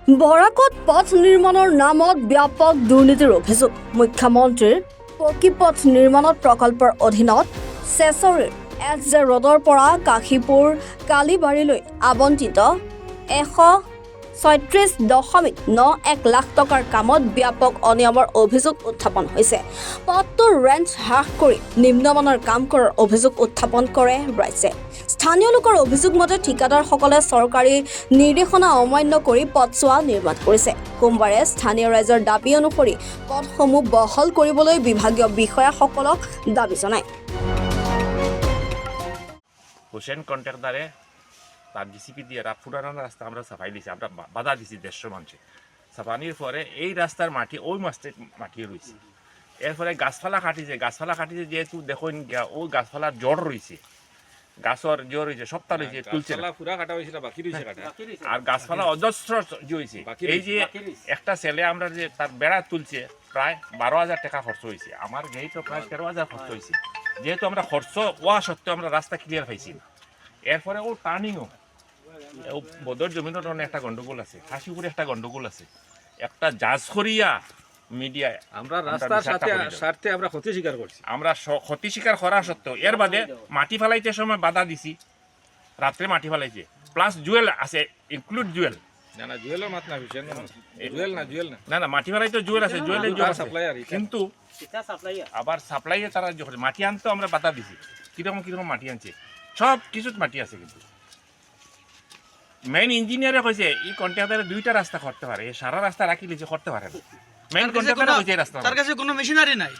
বৰাকত পথ নিৰ্মাণৰ নামত ব্যাপক দুৰ্নীতিৰ অভিযোগ। মুখ্যমন্ত্ৰীৰ পকী পথ নিৰ্মাণত প্ৰকল্পৰ অধীনত চেচৰীৰ SJ ৰোডৰ পৰা কাশীপুৰ কালিবাৰীলৈ আবণ্টিত 136.91 লাখ টকাৰ কামত ব্যাপক অনিয়মৰ অভিযোগ উত্থাপন হৈছে। পথটোৰ ৰেঞ্জ হ্ৰাস কৰি নিম্নমানৰ কাম কৰাৰ অভিযোগ উত্থাপন কৰে ৰাইজে। স্থানীয় লোকৰ অভিযোগ মতে ঠিকাদাৰসকলে চৰকাৰী নিৰ্দেশনা অমান্য কৰি পথছোৱা নিৰ্মাণ কৰিছে। সোমবাৰে স্থানীয় ৰাইজৰ দাবী অনুসৰি পথসমূহ বহল কৰিবলৈ বিভাগীয় বিষয়াসকলক দাবী জনায়। হোসেন কন্ট্রাক্টারে তার জিসিপি দিয়ে পুরানো রাস্তা আমরা সাফাই দিছি, আমরা বাধা দিছি 150 মানুষে। সাফানির পরে এই রাস্তার মাটি ওই মাস্তে মাটি রয়েছে। এরপরে গাছপালা কাটিছে যেহেতু দেখুন ওই গাছপালার জড় রয়েছে, গাছর জড় রয়েছে, সপ্তাহ রয়েছে, তুলছে না। আর গাছপালা অজস্র হয়েছে। এই যে একটা ছেলে আমরা যে তার বেড়া তুলছে, প্রায় 12,000 টাকা খরচ হয়েছে। আমার যেহেতু প্রায় 13,000 খরচ হয়েছে। যেহেতু আমরা খরচ ওয়া সত্ত্বেও আমরা রাস্তা ক্লিয়ার পাইছি না। এরপরে ও টার্নিংও বদর জমিনের একটা গন্ডগোল আছে, হাসিপুরে একটা গন্ডগোল আছে, একটা জাজখরিয়া মিডিয়ায় আমরা রাস্তার স্বার্থে আমরা ক্ষতি স্বীকার করছি। আমরা ক্ষতি স্বীকার করা সত্ত্বেও এর বাদে মাটি ফেলাইতে সময় বাধা দিছি, রাত্রে মাটি ফেলাইছে, প্লাস জুয়েল আছে, ইনক্লুড জুয়েল। না জুয়েলের মাত না ভিশন জুয়েল না মাটি ফেলাইতে জুয়েল আছে, জুয়েলের জুয়েল আছে। সাপ্লায়ার কিন্তু আবার সাপ্লাইয়ে তারা যখন মাটি আনতো আমরা বাধা দিছি। কিরকম মাটি আনছে, সব কিছুত মাটি আছে। কিন্তু মেইন ইঞ্জিনিয়ারে কইছে এই কন্ট্রাক্টরে দুইটা রাস্তা করতে পারে, সারা রাস্তা রাখি লিছে করতে পারে না। মেইন কন্ট্রাক্টরে কইছে এই রাস্তা তার কাছে কোনো মেশিনারি নাই।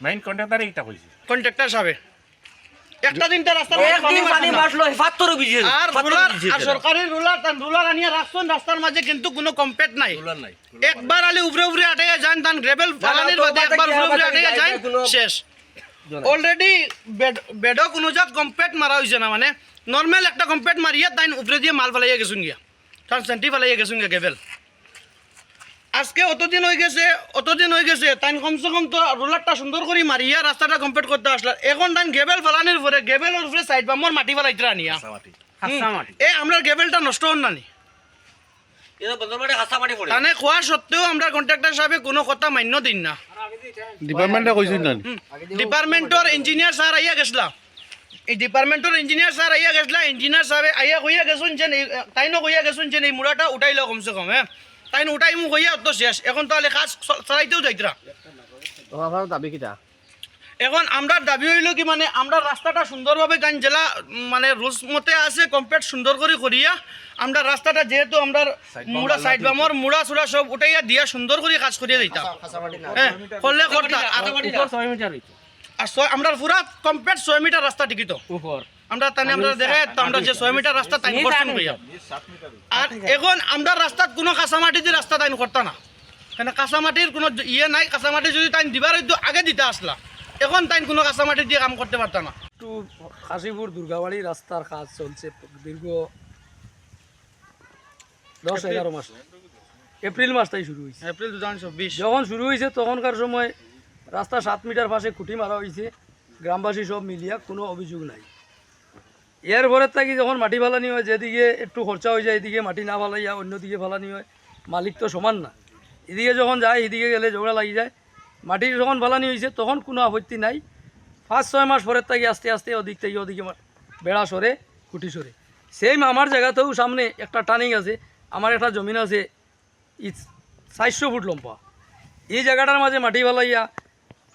মেইন কন্ট্রাক্টরে এটা কইছে কন্ট্রাক্টর সাহেব একটা দিনটা রাস্তা পানি বাসলো ফাত্তরও বিজে আর সরকারি রুলার আনিয়া রাখছেন রাস্তার মাঝে, কিন্তু কোনো কম্পেট নাই। একবার আলে উপরে আটে যান, তান গ্রেভেল ফালানির বাদে একবার উপরে আটে যান, শেষ। অলরেডি বেডও কোনো জাত কম্পেট মারা হইছে না, মানে নরমাল একটা কম্পেট মারিয়া তাই উপরে দিয়ে মাল ফেলাইয়া গেছুন গিয়া, তার সেন্টি ফেলাইয়া গেছুন গিয়া গ্রেভেল। আজকে অতদিন হয়ে গেছে তাই কমসে কম তো রোলারটা সুন্দর করে মারিয়া রাস্তাটা কমপ্লিট করতে আসলো। এখন তাই গেবেল ফেলানির পরে গেবেলের উপরে সাইড বামর মাটি ফেলাইতে আনিয়া আমরা গেবেলটা নষ্ট হন নানি তানে খোয়া সত্ত্বেও আমরা কন্ট্রাক্টর সাহেব কোনো কথা মান্য দিন না। ডিপার্টমেন্টর ইঞ্জিনিয়ার স্যার আইয়া গেছলা, ইঞ্জিনিয়ার সাহেব আইয়া কইয়া গেছুন যে তাইনও কইয়া গেছুন যে এই মুড়াটা উঠাইল কমসে কম। তাই উঠাই মুখ হইয়া তো শেষ। এখন তাহলে কাজ চালাইতেও যাইতরা। এখন আমরা দাবি হইল কি, মানে আমরা রাস্তাটা সুন্দরভাবে গান জেলা মানে রুলস মতে আছে কমপ্লিট সুন্দর করে করিয়া আমরা রাস্তাটা যেহেতু আমরা মুড়া সাইড বামর মুড়া চুড়া সব উঠাইয়া দিয়া সুন্দর করে কাজ করিয়া দিতাম। হ্যাঁ করলে করতাম। আর আমরা পুরা কমপ্লিট 6 মিটার রাস্তা টিকিত আমরা তাই আমরা দেখে আমরা যে 6 মিটার রাস্তা তাই করতাম কইয়া। আর এখন আমরা রাস্তাত কোনো কাঁচামাটি দিয়ে রাস্তা তাই করতা না, কেন কাঁচামাটির কোনো ইয়ে নাই। কাঁচামাটি যদি তাই দিবার হইতো আগে দিতে আসলা, এখন তাই কোনো কাঁচামাটি দিয়ে কাম করতে পারত না। একটু কাশীপুর দুর্গাবাড়ি রাস্তার কাজ চলছে দীর্ঘ 10-11 মাস, এপ্রিল মাসটাই শুরু হয়েছে। এপ্রিল 2024 যখন শুরু হয়েছে তখনকার সময় রাস্তা 7 মিটার পাশে খুঁটি মারা হয়েছে, গ্রামবাসী সব মিলিয়া, কোনো অভিযোগ নাই। এর পরের থাকি যখন মাটি ফালানি হয়, যেদিকে একটু খরচা হয়ে যায় এদিকে মাটি না ফালাইয়া অন্যদিকে ফালানি হয়, মালিক তো সমান না। এদিকে যখন যায় এদিকে গেলে ঝগড়া লাগি যায়। মাটি যখন ফালানি হয়েছে তখন কোনো আপত্তি নাই। 5-6 মাস পরের থাকি আস্তে আস্তে ওদিক থেকে ওদিকে বেড়া সরে, খুঁটি সরে। সেম আমার জায়গাতেও সামনে একটা টার্নিং আছে, আমার একটা জমিন আছে 400 ফুট লম্বা। এই জায়গাটার মাঝে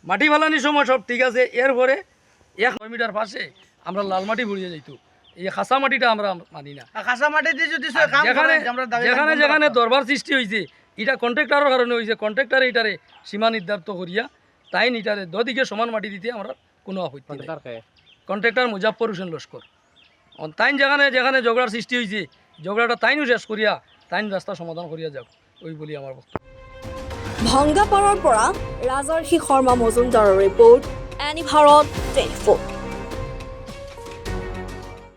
মাটি ফালানির সময় সব ঠিক আছে। এরপরে 1 মিটার পাশে আমরা লাল মাটি ভরিয়ে যাইতো, এই খাসা মাটিটা আমরা মানি না। কাঁচা মাটি দিয়ে যদি যেখানে দরবার সৃষ্টি হয়েছে এটা কন্ট্রাক্টরের কারণে হয়েছে। কন্ট্রাক্টরে এটারে সীমা নির্ধারিত করিয়া তাই এটারে দুদিকে সমান মাটি দিতে আমরা কোনো আপত্তি নেই। কন্ট্রাক্টর মুজাফর হোসেন লস্কর তাই যেখানে ঝগড়ার সৃষ্টি হয়েছে ঝগড়াটা তাইনও শেষ করিয়া তাইন রাস্তা সমাধান করিয়া যাও, ওই বলি আমার বক্তব্য। ভংগাপাৰাৰ পৰা ৰাজৰ্ষি শৰ্মা মজুমদাৰৰ ৰিপৰ্ট, এনি ভাৰত 24।